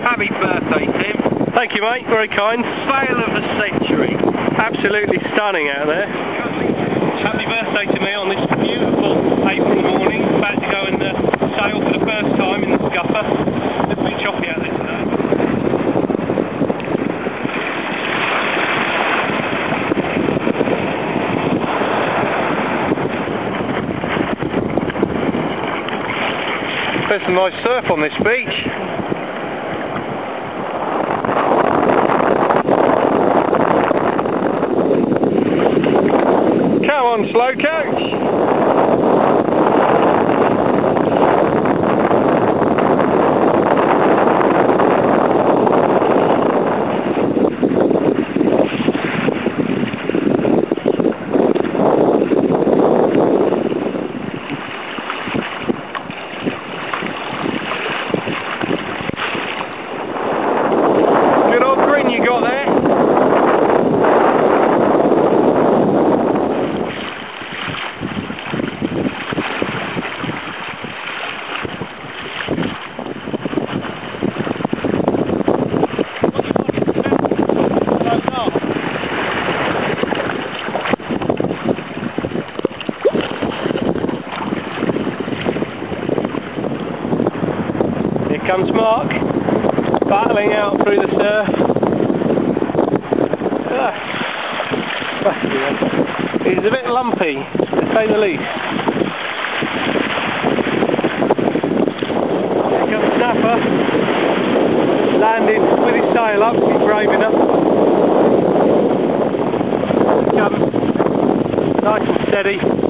Happy birthday, Tim. Thank you, mate, very kind. Sail of the century. Absolutely stunning out there. Happy birthday to me on this beautiful April morning. About to go and sail for the first time in the scupper. A little bit choppy out there today. There's some nice surf on this beach. Come on, slow coach! Good old grin you got there. Here comes Mark, battling out through the surf. He's a bit lumpy, to say the least. Here comes Snapper, landing with his sail up, he's brave enough. Come, nice and steady.